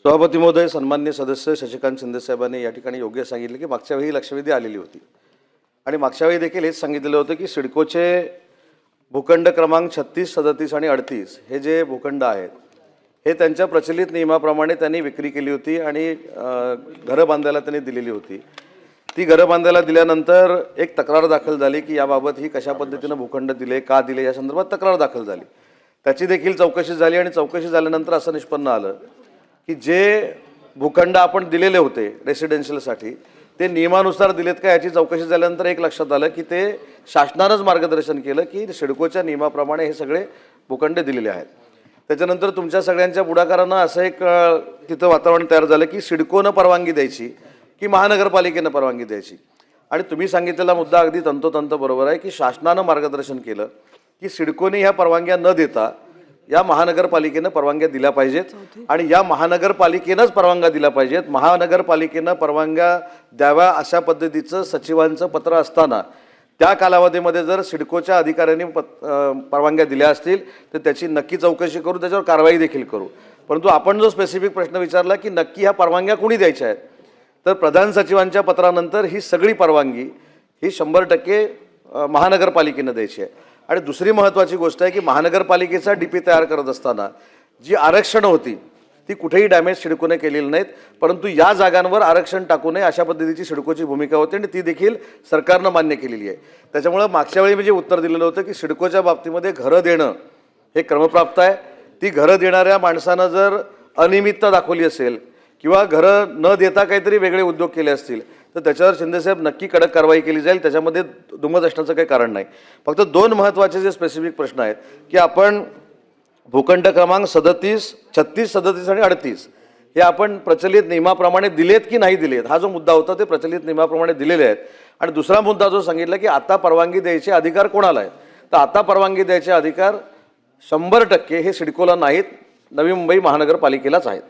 सभापती महोदय, सन्माननीय सदस्य शशिकांत शिंदे साहेबांनी या ठिकाणी योग्य सांगितले की मागच्या वेळी लक्षवेधी आलेली होती आणि मागच्या वेळी देखील हेच सांगितलेलं होतं की सिडकोचे भूखंड क्रमांक 36, 37 आणि 38 हे जे भूखंड आहेत हे त्यांच्या प्रचलित नियमाप्रमाणे त्यांनी विक्री केली होती आणि घरं बांधायला त्यांनी दिलेली होती। ती घरं बांधायला दिल्यानंतर एक तक्रार दाखल झाली की याबाबत ही कशा पद्धतीने भूखंड दिले, का दिले, या संदर्भात तक्रार दाखल झाली। त्याची देखील चौकशी झाली आणि चौकशी झाल्यानंतर असं निष्पन्न आलं की जे भूखंड आपण दिलेले होते रेसिडेन्शियलसाठी ते नियमानुसार दिलेत का याची चौकशी झाल्यानंतर एक लक्षात आलं की ते शासनानंच मार्गदर्शन केलं की सिडकोच्या नियमाप्रमाणे हे सगळे भूखंड दिलेले आहेत। त्याच्यानंतर तुमच्या सगळ्यांच्या पुढाकारानं असं एक तिथं वातावरण तयार झालं की सिडकोनं परवानगी द्यायची की महानगरपालिकेनं परवानगी द्यायची। आणि तुम्ही सांगितलेला मुद्दा अगदी तंतोतंत बरोबर आहे की शासनानं मार्गदर्शन केलं की सिडकोने ह्या परवानग्या न देता या महानगरपालिकेनं परवानग्या दिल्या पाहिजेत आणि या महानगरपालिकेनंच परवानग्या दिल्या पाहिजेत। महानगरपालिकेनं परवानग्या द्याव्या अशा पद्धतीचं सचिवांचं पत्र असताना त्या कालावधीमध्ये जर सिडकोच्या अधिकाऱ्यांनी परवानग्या दिल्या असतील तर त्याची नक्की चौकशी करू, त्याच्यावर कारवाई देखील करू। परंतु आपण जो स्पेसिफिक प्रश्न विचारला की नक्की ह्या परवानग्या कोणी द्यायच्या आहेत, तर प्रधान सचिवांच्या पत्रानंतर ही सगळी परवानगी ही 100% महानगरपालिकेनं द्यायची आहे। आणि दुसरी महत्त्वाची गोष्ट आहे की महानगरपालिकेचा डीपी तयार करत असताना जी आरक्षणं होती ती कुठेही डॅमेज सिडकोने केलेली नाहीत, परंतु या जागांवर आरक्षण टाकू नये अशा पद्धतीची सिडकोची भूमिका होती आणि ती देखील सरकारनं मान्य केलेली आहे। त्याच्यामुळे मागच्या वेळी मी जे उत्तर दिलेलं होतं की सिडकोच्या बाबतीमध्ये घरं देणं हे क्रमप्राप्त आहे। ती घरं देणाऱ्या माणसानं जर अनियमितता दाखवली असेल किंवा घरं न देता काहीतरी वेगळे उद्योग केले असतील तर त्याच्यावर शिंदेसाहेब नक्की कडक कारवाई केली जाईल, त्याच्यामध्ये दुमत असण्याचं काही कारण नाही। फक्त दोन महत्त्वाचे जे स्पेसिफिक प्रश्न आहेत की आपण भूखंड क्रमांक 36, 37 आणि 38 हे आपण प्रचलित नियमाप्रमाणे दिलेत की नाही दिलेत हा जो मुद्दा होता ते प्रचलित नियमाप्रमाणे दिलेले आहेत। आणि दुसरा मुद्दा जो सांगितला की आता परवानगी द्यायचे अधिकार कोणाला आहेत, तर आता परवानगी द्यायचे अधिकार 100% हे सिडकोला नाहीत, नवी मुंबई महानगरपालिकेलाच आहेत।